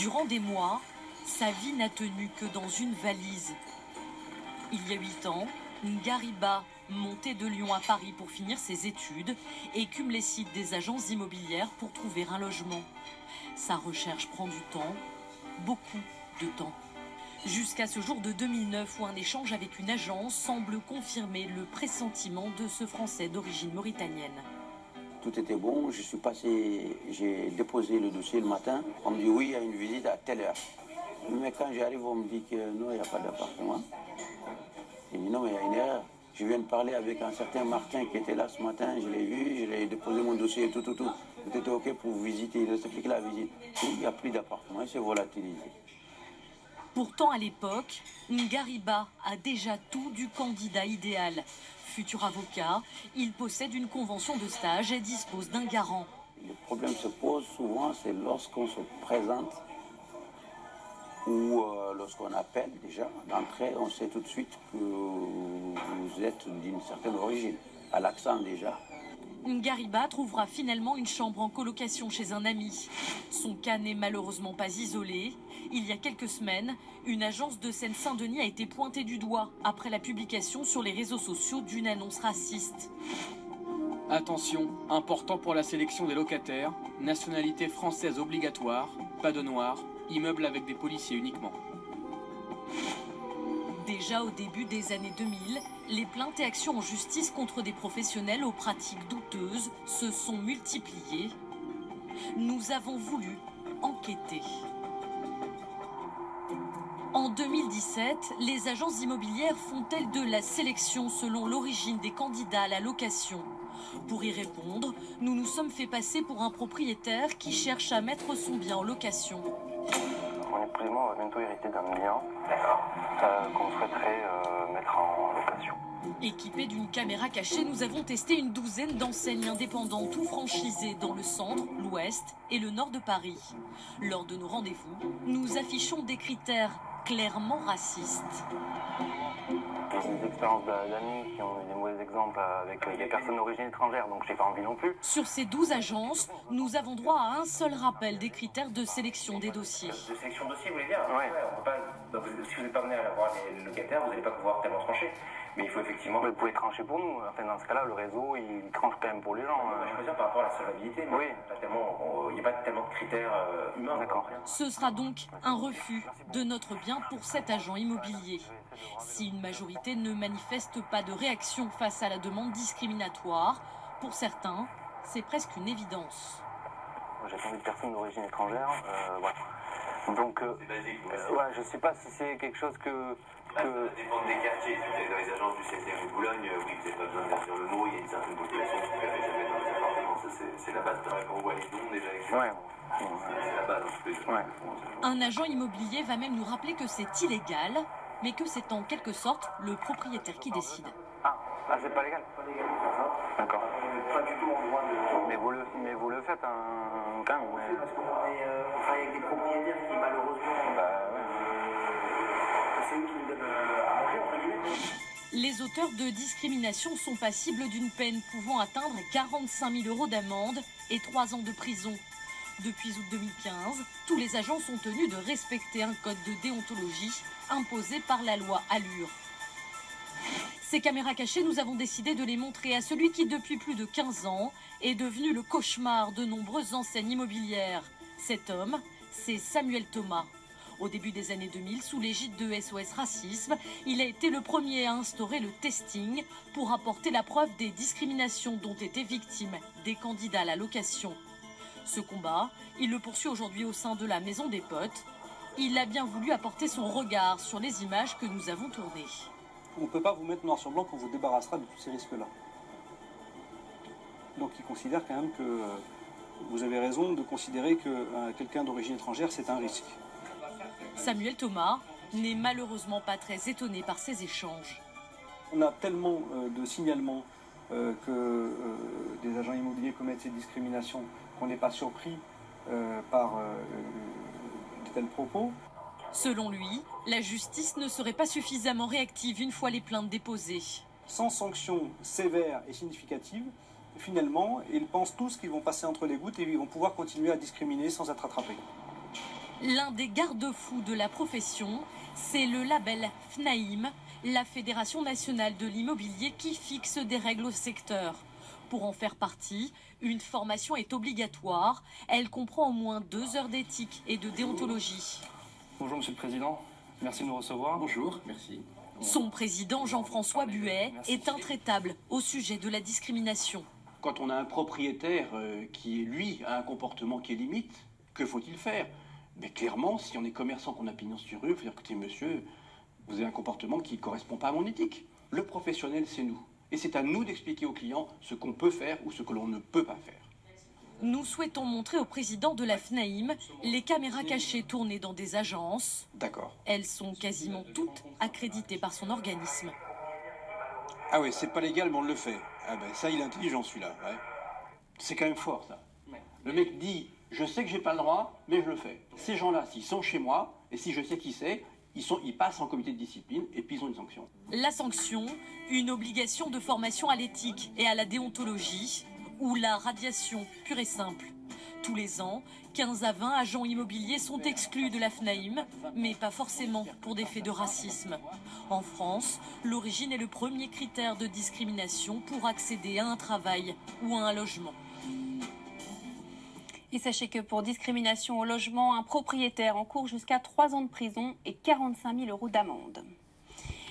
Durant des mois, sa vie n'a tenu que dans une valise. Il y a 8 ans, Ngariba montait de Lyon à Paris pour finir ses études, écume les sites des agences immobilières pour trouver un logement. Sa recherche prend du temps, beaucoup de temps. Jusqu'à ce jour de 2009 où un échange avec une agence semble confirmer le pressentiment de ce Français d'origine mauritanienne. Tout était bon, je suis passé, j'ai déposé le dossier le matin. On me dit oui, il y a une visite à telle heure. Mais quand j'arrive, on me dit que non, il n'y a pas d'appartement. J'ai dit non, mais il y a une erreur. Je viens de parler avec un certain Martin qui était là ce matin, je l'ai vu, je l'ai déposé mon dossier et tout. Tout était OK pour visiter, il reste plus que la visite. Il n'y a plus d'appartement, il s'est volatilisé. Pourtant, à l'époque, Ngariba a déjà tout du candidat idéal. Futur avocat, il possède une convention de stage et dispose d'un garant. Le problème se pose souvent, c'est lorsqu'on se présente ou lorsqu'on appelle déjà d'entrée, on sait tout de suite que vous êtes d'une certaine origine, à l'accent déjà. Ngariba trouvera finalement une chambre en colocation chez un ami. Son cas n'est malheureusement pas isolé. Il y a quelques semaines, une agence de Seine-Saint-Denis a été pointée du doigt après la publication sur les réseaux sociaux d'une annonce raciste. Attention, important pour la sélection des locataires, nationalité française obligatoire, pas de noirs, immeuble avec des policiers uniquement. Déjà au début des années 2000, les plaintes et actions en justice contre des professionnels aux pratiques douteuses se sont multipliées. Nous avons voulu enquêter. En 2017, les agences immobilières font-elles de la sélection selon l'origine des candidats à la location? Pour y répondre, nous nous sommes fait passer pour un propriétaire qui cherche à mettre son bien en location. Mon épouse et moi, on va bientôt hériter d'un bien qu'on souhaiterait mettre en location. Équipés d'une caméra cachée, nous avons testé une douzaine d'enseignes indépendantes ou franchisées dans le centre, l'ouest et le nord de Paris. Lors de nos rendez-vous, nous affichons des critères clairement racistes. J'ai des expériences d'amis qui ont eu des mauvais exemples avec des personnes d'origine étrangère, donc j'ai pas envie non plus. Sur ces 12 agences, nous avons droit à un seul rappel des critères de sélection des dossiers. De sélection de dossier, vous voulez dire? Ouais. On peut pas, donc, si vous n'êtes pas venu à voir les locataires, vous n'allez pas pouvoir tellement trancher. Mais il faut effectivement... Vous pouvez trancher pour nous. Enfin, dans ce cas-là, le réseau, il tranche quand même pour les gens. Je veux dire par rapport à la solvabilité, mais oui. Il n'y a pas tellement de critères humains. D'accord. Ce sera donc un refus de notre bien pour cet agent immobilier. Si une majorité ne manifeste pas de réaction face à la demande discriminatoire, pour certains, c'est presque une évidence. J'ai pas envie de personnes d'origine étrangère, voilà. Donc, ouais, je sais pas si c'est quelque chose que... Ça dépend des quartiers. Si vous êtes dans les agences du 7e de Boulogne, oui, vous n'avez pas besoin de dire le mot, il y a une certaine population qui ne verrait jamais dans les appartements. Ça, c'est la base. Quand on voit les noms, déjà, ouais. C'est la base. Ouais. Un agent immobilier va même nous rappeler que c'est illégal, mais que c'est en quelque sorte le propriétaire qui décide. Ah, c'est pas légal. D'accord. Pas du tout en droit de... Mais vous le faites, quand même. Mais... Parce qu'on travaille avec des propriétaires qui, malheureusement... C'est eux qui nous donnent à manger, entre guillemets. Les auteurs de discrimination sont passibles d'une peine pouvant atteindre 45 000 € d'amende et 3 ans de prison. Depuis août 2015, tous les agents sont tenus de respecter un code de déontologie imposé par la loi Allure. Ces caméras cachées, nous avons décidé de les montrer à celui qui, depuis plus de 15 ans, est devenu le cauchemar de nombreuses enseignes immobilières. Cet homme, c'est Samuel Thomas. Au début des années 2000, sous l'égide de SOS Racisme, il a été le premier à instaurer le testing pour apporter la preuve des discriminations dont étaient victimes des candidats à la location. Ce combat, il le poursuit aujourd'hui au sein de la Maison des Potes. Il a bien voulu apporter son regard sur les images que nous avons tournées. On ne peut pas vous mettre noir sur blanc qu'on vous débarrassera de tous ces risques-là. Donc il considère quand même que vous avez raison de considérer que quelqu'un d'origine étrangère, c'est un risque. Samuel Thomas n'est malheureusement pas très étonné par ces échanges. On a tellement de signalements que des agents immobiliers commettent ces discriminations qu'on n'est pas surpris par de tels propos. Selon lui, la justice ne serait pas suffisamment réactive une fois les plaintes déposées. Sans sanction sévère et significative, finalement, ils pensent tous qu'ils vont passer entre les gouttes et ils vont pouvoir continuer à discriminer sans être attrapés. L'un des garde-fous de la profession, c'est le label FNAIM, la Fédération nationale de l'immobilier qui fixe des règles au secteur. Pour en faire partie, une formation est obligatoire. Elle comprend au moins 2 heures d'éthique et de déontologie. Bonjour Monsieur le Président, merci de nous recevoir. Bonjour, merci. Son président Jean-François Buet est intraitable au sujet de la discrimination. Quand on a un propriétaire qui, lui, a un comportement qui est limite, que faut-il faire? Mais clairement, si on est commerçant, qu'on a pignon sur rue, il faut dire, écoutez monsieur, vous avez un comportement qui ne correspond pas à mon éthique. Le professionnel, c'est nous. Et c'est à nous d'expliquer aux clients ce qu'on peut faire ou ce que l'on ne peut pas faire. Nous souhaitons montrer au président de la FNAIM les caméras cachées tournées dans des agences. D'accord. Elles sont quasiment toutes accréditées par son organisme. Ah ouais, c'est pas légal, mais on le fait. Ah ben ça, il est intelligent celui-là. Ouais. C'est quand même fort ça. Le mec dit, je sais que j'ai pas le droit, mais je le fais. Ces gens-là, s'ils sont chez moi, et si je sais qui c'est, ils passent en comité de discipline et puis ils ont une sanction. La sanction, une obligation de formation à l'éthique et à la déontologie, ou la radiation pure et simple. Tous les ans, 15 à 20 agents immobiliers sont exclus de la FNAIM, mais pas forcément pour des faits de racisme. En France, l'origine est le premier critère de discrimination pour accéder à un travail ou à un logement. Et sachez que pour discrimination au logement, un propriétaire encourt jusqu'à 3 ans de prison et 45 000 € d'amende.